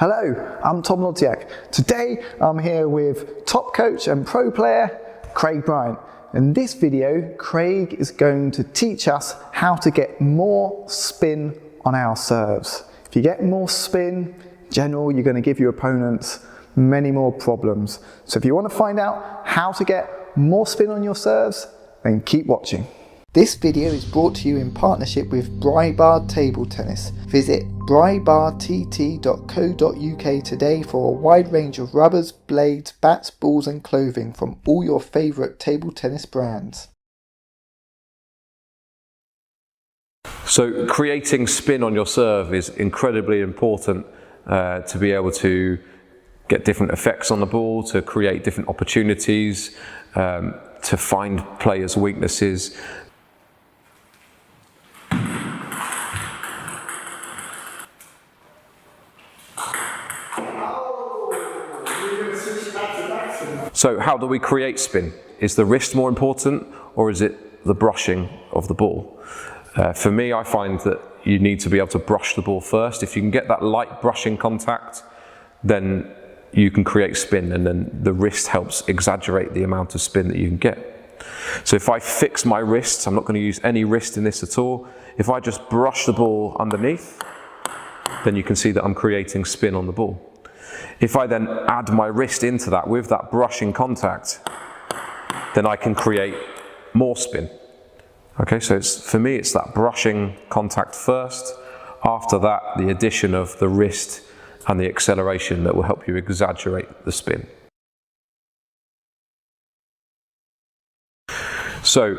Hello, I'm Tom Lodziak. Today I'm here with top coach and pro player Craig Bryant. In this video, Craig is going to teach us how to get more spin on our serves. If you get more spin, in general, you're going to give your opponents many more problems. So if you want to find out how to get more spin on your serves, then keep watching. This video is brought to you in partnership with Brybard Table Tennis. Visit brybardtt.co.uk today for a wide range of rubbers, blades, bats, balls and clothing from all your favourite table tennis brands. So creating spin on your serve is incredibly important to be able to get different effects on the ball, to create different opportunities, to find players' weaknesses. So how do we create spin? Is the wrist more important, or is it the brushing of the ball? For me, I find that you need to be able to brush the ball first. If you can get that light brushing contact, then you can create spin, and then the wrist helps exaggerate the amount of spin that you can get. So if I fix my wrists, I'm not going to use any wrist in this at all. If I just brush the ball underneath, then you can see that I'm creating spin on the ball. If I then add my wrist into that with that brushing contact, then I can create more spin. Okay, so for me it's that brushing contact first. After that, the addition of the wrist and the acceleration that will help you exaggerate the spin. So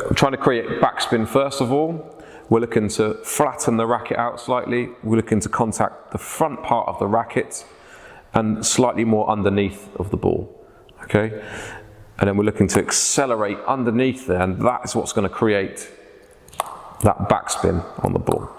I'm trying to create backspin first of all. We're looking to flatten the racket out slightly. We're looking to contact the front part of the racket and slightly more underneath of the ball, okay? And then we're looking to accelerate underneath there, and that's what's going to create that backspin on the ball.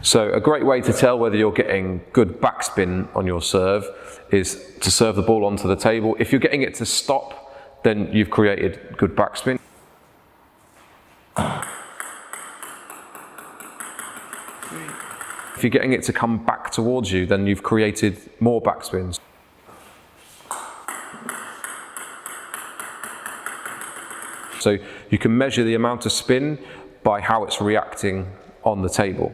So a great way to tell whether you're getting good backspin on your serve is to serve the ball onto the table. If you're getting it to stop, then you've created good backspin. If you're getting it to come back towards you, then you've created more backspins. So you can measure the amount of spin by how it's reacting on the table.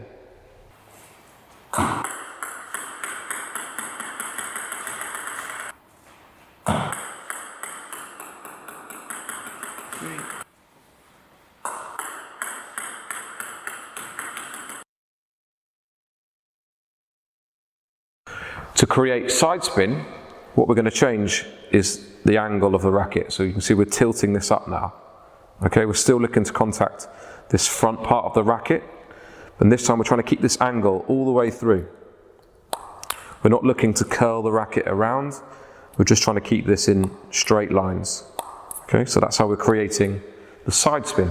To create side spin, what we're going to change is the angle of the racket. So you can see we're tilting this up now. Okay, we're still looking to contact this front part of the racket, and this time we're trying to keep this angle all the way through. We're not looking to curl the racket around, we're just trying to keep this in straight lines. Okay, so that's how we're creating the side spin.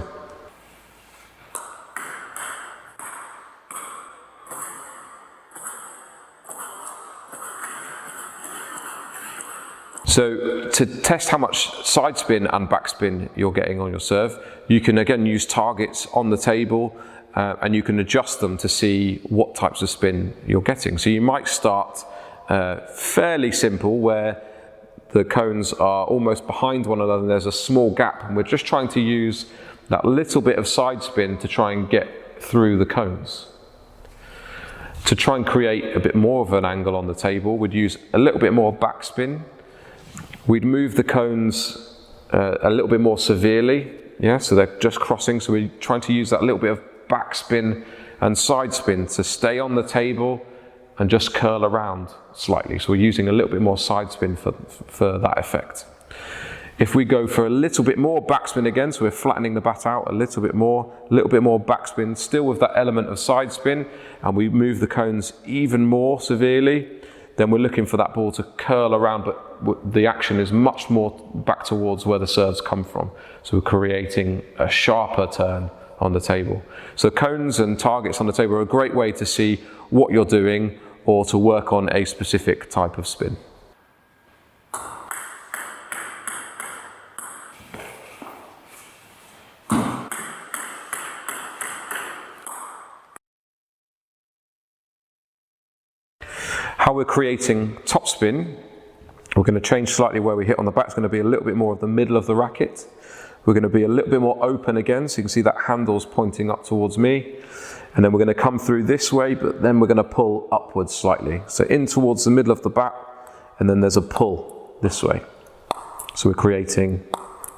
So to test how much side spin and backspin you're getting on your serve, you can again use targets on the table and you can adjust them to see what types of spin you're getting. So you might start fairly simple where the cones are almost behind one another and there's a small gap, and we're just trying to use that little bit of side spin to try and get through the cones. To try and create a bit more of an angle on the table, we'd use a little bit more backspin. We'd move the cones a little bit more severely, yeah, so they're just crossing, so we're trying to use that little bit of backspin and side spin to stay on the table and just curl around slightly. So we're using a little bit more side spin for that effect. If we go for a little bit more backspin again, so we're flattening the bat out a little bit more backspin, still with that element of side spin, and we move the cones even more severely, then we're looking for that ball to curl around, but the action is much more back towards where the serves come from. So we're creating a sharper turn on the table. So cones and targets on the table are a great way to see what you're doing or to work on a specific type of spin. how we're creating topspin, we're going to change slightly where we hit on the back. It's going to be a little bit more of the middle of the racket. We're going to be a little bit more open again, so you can see that handle's pointing up towards me. And then we're going to come through this way, but then we're going to pull upwards slightly. So in towards the middle of the bat, and then there's a pull this way. So we're creating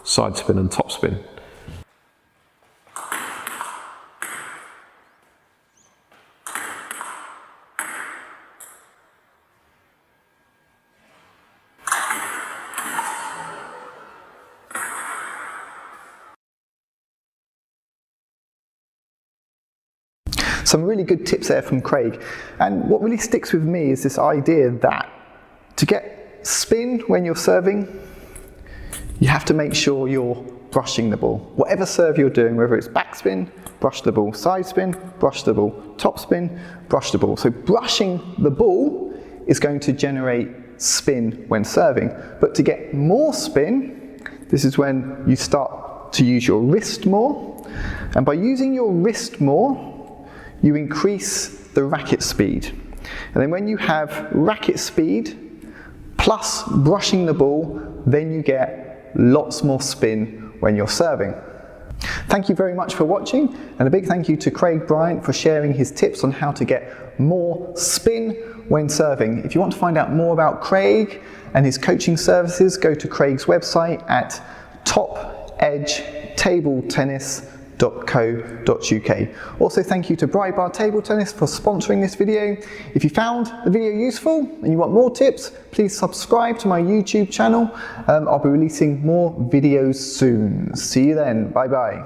side spin and top spin. Some really good tips there from Craig. And what really sticks with me is this idea that to get spin when you're serving, you have to make sure you're brushing the ball. Whatever serve you're doing, whether it's backspin, brush the ball, side spin, brush the ball, top spin, brush the ball. So brushing the ball is going to generate spin when serving. But to get more spin, this is when you start to use your wrist more. And by using your wrist more, you increase the racket speed. And then when you have racket speed plus brushing the ball, then you get lots more spin when you're serving. Thank you very much for watching, and a big thank you to Craig Bryant for sharing his tips on how to get more spin when serving. If you want to find out more about Craig and his coaching services, go to Craig's website at topedgetabletennis.co.uk. Also, thank you to Bright Bar Table Tennis for sponsoring this video. If you found the video useful and you want more tips, please subscribe to my YouTube channel. I'll be releasing more videos soon. See you then. Bye bye.